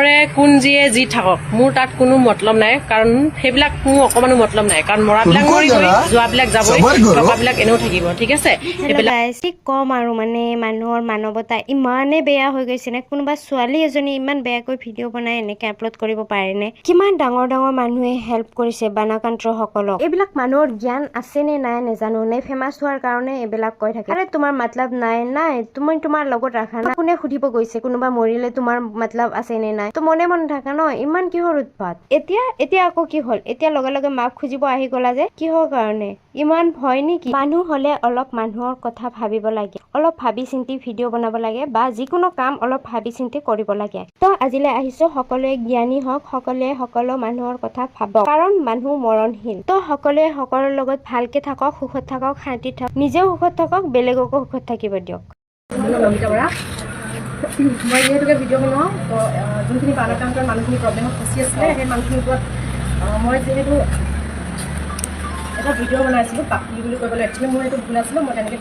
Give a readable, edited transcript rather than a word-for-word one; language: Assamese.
মৰে কোন যিয়ে যি থাকক মোৰ তাত কোনো মতলব নাই কাৰণ সেইবিলাক মোৰ অকমানো মতলব নাই কাৰণ মৰাবিলাক মৰিবই যোৱাবিলাক যাবই টকাবিলাক এনেও থাকিব ঠিক আছে ঠিক কম আৰু মানে মানুহৰ মানৱতা ইমানে বেয়া হৈ গৈছে নে কোনোবা ছোৱালী এজনী ইমান বেয়াকৈ ভিডিঅ' বনাই এনেকে আপলোড কৰিব পাৰে নে কিমান ডাঙৰ ডাঙৰ মানুহে হেল্প কৰিছে বানাকান্ত্ৰ সকলক এইবিলাক মানুহৰ জ্ঞান আছে নে নাই নেজানো নে ফেমাছ হোৱাৰ কাৰণে এইবিলাক কৈ থাকে আৰে তোমাৰ মতলব নাই তুমি তোমাৰ লগত ৰাখা না কোনে সুধিব গৈছে কোনোবা মৰিলে তোমাৰ মতলব আছে নে নাই তো মনে মনে থাকা ন ইমান কিহৰ উৎপাত এতিয়া আকৌ কি হ'ল এতিয়া লগে লগে মাক খুজিব আহি গলা যে কিহৰ কাৰণে ইমান ভয় নেকি মানুহ হলে অলপ মানুহৰ কথা ভাবিব লাগে অলপ ভাবি চিন্তি ভিডিঅ' বনাব লাগে বা যিকোনো কাম অলপ ভাবি চিন্তি কৰিব লাগে তো আজিলৈ আহিছো সকলোৱে জ্ঞানী হওক সকলোৱে সকলো মানুহৰ কথা ভাবক কাৰণ মানুহ মৰণশীল তো সকলোৱে সকলোৰ লগত ভালকে থাকক সুখত থাকক শান্তিত থাকক নিজেও সুখত থাকক বেলেগকো সুখত থাকিব দিয়ক মই যিহেতুকে ভিডিঅ' বনাওঁ তো যোনখিনি বানাকান্তৰ মানুহখিনি প্ৰব্লেমত ফচি আছিলে সেই মানুহখিনিৰ ওপৰত মই যিহেতু এটা ভিডিঅ' বনাইছিলোঁ বাকী বুলি ক'বলৈ একচুৱেলি মোৰ এইটো ভুল আছিলোঁ মই তেনেকৈ